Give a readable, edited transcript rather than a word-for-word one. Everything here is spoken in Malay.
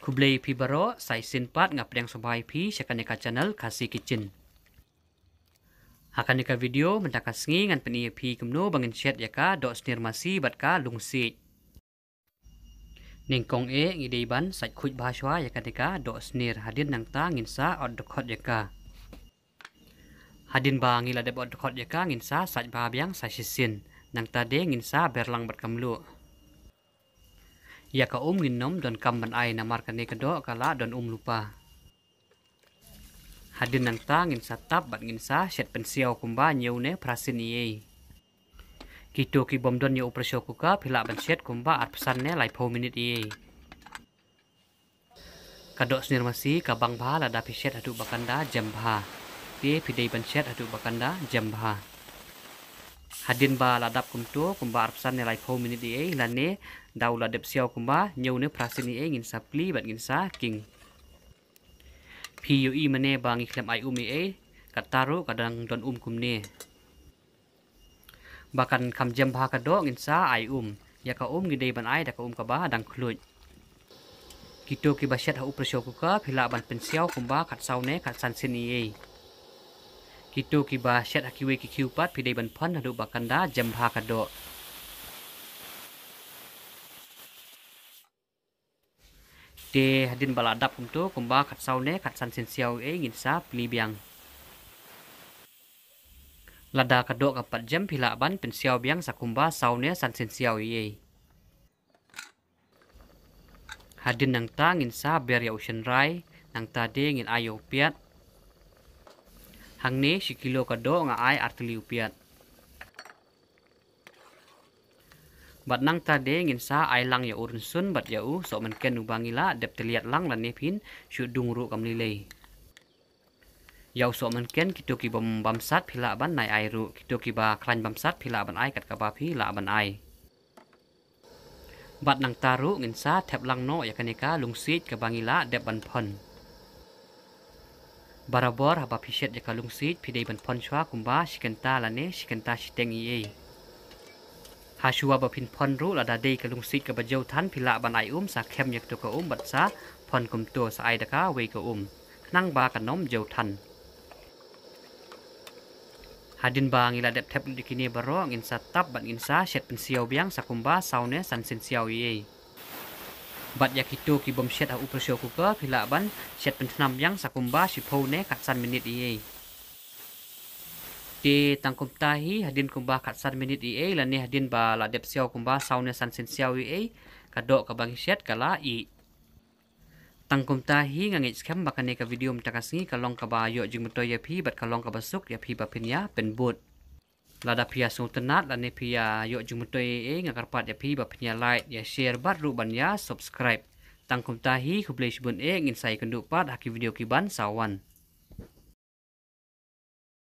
Kublai pi baro sai sinpat ngapreng sobai pi syakanika channel Kasih Kitchen. Hakanika video mentakas ngi ngan peni pi kemno bangin chat yaka dok snir masi batka lungsit. Ningkong ngidei ban sai khuj bahaswa yakanika dok snir hadin nang ta nginsa od dokot yaka. Hadin ba ngila deb od dokot yaka nginsa sai ba biang sai sisin nang ta de nginsa berlang bat kamlu. Ya ka nginom don kamban ai na markane kedo kala don lupa. Hadin nang ta ngin satap bat ngin sa shet pensiau kumba nyau ne prasin iye. Kito ki bom don yo operasyo kuka pila ban shet kumba at pesan ne lai 4 minit iye. Kadok snir masi kabang bah lada pishet hadu bakanda jam bah. Pie pidei ban shet hadu bakanda jam bah. Hadin ba ladap kumto kumba at pesan ne lai 4 minit iye lane daw ladap siau kumba nyau ne prasin iye ngin sapli bat ngin sa king. PUE mane bangi klem ai kataru kadang don kumne. Bahkan kam jam bah kado ngin sa ai ya ka gidei ban ai da ka ka bah dang khluj. Kito ki basyat ha uprasyo kuka phila ban pensiau kumba kat saune kat sansin iye. Kito ki basyat ha kiwe ki kiupat pidei ban phan hadu bakanda jam bah kado. De hadin baladap kumto kumba kat saune kat sansin siau ngin sa pilibiang. Lada kadok kapat jam pila ban pensiau biang sakumba saune sansin siau iye. Hadin nang ta ngin sa ber ya ocean rai nang ta de ngin ayo piat. Hang ne sikilo kadok nga ai artili piat. Bat nang ta de ngin sa ai lang ya urun sun bat ya so man ken ubangila dep teliat lang lan nepin syu dungru kamlilei. Yau so man ken kito ki bamsat pila ban nai ai ru kito ki ba klan bamsat pila ban ai kat kaba pi la ban ai. Bat nang taru ngin sa thep lang no ya kanika lungsit ka bangila dep ban phon. Barabor haba pishet ya ka lungsit pidei ban phon chwa kumba shikenta lane shikenta shiteng iye. Hasua bapin phon ru lada dei ka lungsit ka bajau than pila ban ai sa khem yak to ka bat sa phon kum to sa ai daka we ka nang ba ka nom jau than. Hadin ba ngila dep thep dikini baro ngin sa tap bat ngin sa shet pensiau biang sakumba saune sansin siau iye. Bat yakito ki bom shet ha uprasyo kuka pila ban shet pentnam biang sakumba sipone kat san minit iye. Di tangkum tahi hadin kumba kat san minit iye lane hadin ba la dep siau kumba saune sansin siau iye kadok ka bang shet kala i. Tangkum tahi ngangit skam bakane ka video mtakas ngi kalong ka ba yo jing mutoy ya pi bat kalong ka basuk ya pi bapinya penbut. Lada pia sultanat lane pia yo jing mutoy ngakarpat ya pi bapinya like ya share bat ru ban ya subscribe. Tangkum tahi kublai shibun ngin sai kendupat haki video kiban sawan.